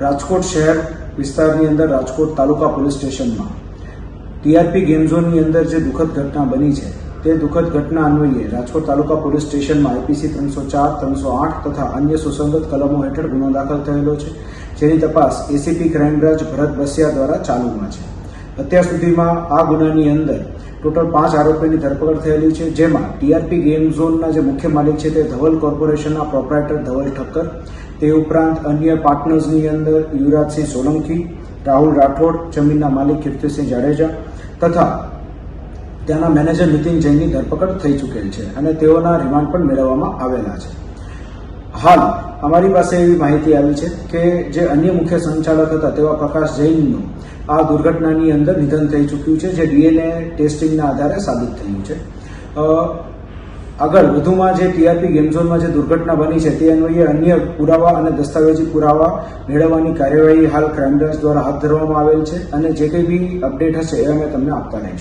રાજકોટ શહેર વિસ્તારની અંદર રાજકોટ તાલુકા પોલીસ સ્ટેશનમાં ટીઆરપી ગેમ ઝોનની અંદર જે દુઃખદ ઘટના બની છે તે દુઃખદ ઘટના અન્વયે રાજકોટ તાલુકા પોલીસ સ્ટેશનમાં આઈપીસી 304, 308 તથા અન્ય સુસંગત કલમો હેઠળ ગુનો દાખલ થયેલો છે, જેની તપાસ એસીપી ક્રાઇમ બ્રાન્ચ ભરત બસિયા દ્વારા ચાલુમાં છે. અત્યાર સુધીમાં આ ગુનાની અંદર ટોટલ 5 આરોપીની ધરપકડ થયેલી છે, જેમાં ટીઆરપી ગેમ ઝોનના જે મુખ્ય માલિક છે તે ધવલ કોર્પોરેશનના પ્રોપ્રાઇટર ધવલ ઠક્કર, તે ઉપરાંત અન્ય પાર્ટનર્સની અંદર યુવરાજસિંહ સોલંકી, રાહુલ રાઠોડ, જમીનના માલિક કીર્તિસિંહ જાડેજા તથા ત્યાંના મેનેજર નીતિન જૈનની ધરપકડ થઈ ચૂકેલ છે અને તેઓના રિમાન્ડ પણ મેળવવામાં આવેલા છે. હાલ અમારી પાસે એવી માહિતી આવી છે કે જે અન્ય મુખ્ય સંચાલક હતા તેવા પ્રકાશ જૈનનું આ દુર્ઘટનાની અંદર નિધન થઈ ચૂક્યું છે, જે ડીએનએ ટેસ્ટિંગના આધારે સાબિત થયું છે. આગળ વધુમાં જે ટીઆરપી ગેમ ઝોનમાં જે દુર્ઘટના બની છે તે અન્વયે અન્ય પુરાવા અને દસ્તાવેજી પુરાવા મેળવવાની કાર્યવાહી હાલ ક્રાઇમ બ્રાન્ચ દ્વારા હાથ ધરવામાં આવેલ છે અને જે કંઈ બી અપડેટ હશે એ અમે તમને આપતા રહીશું.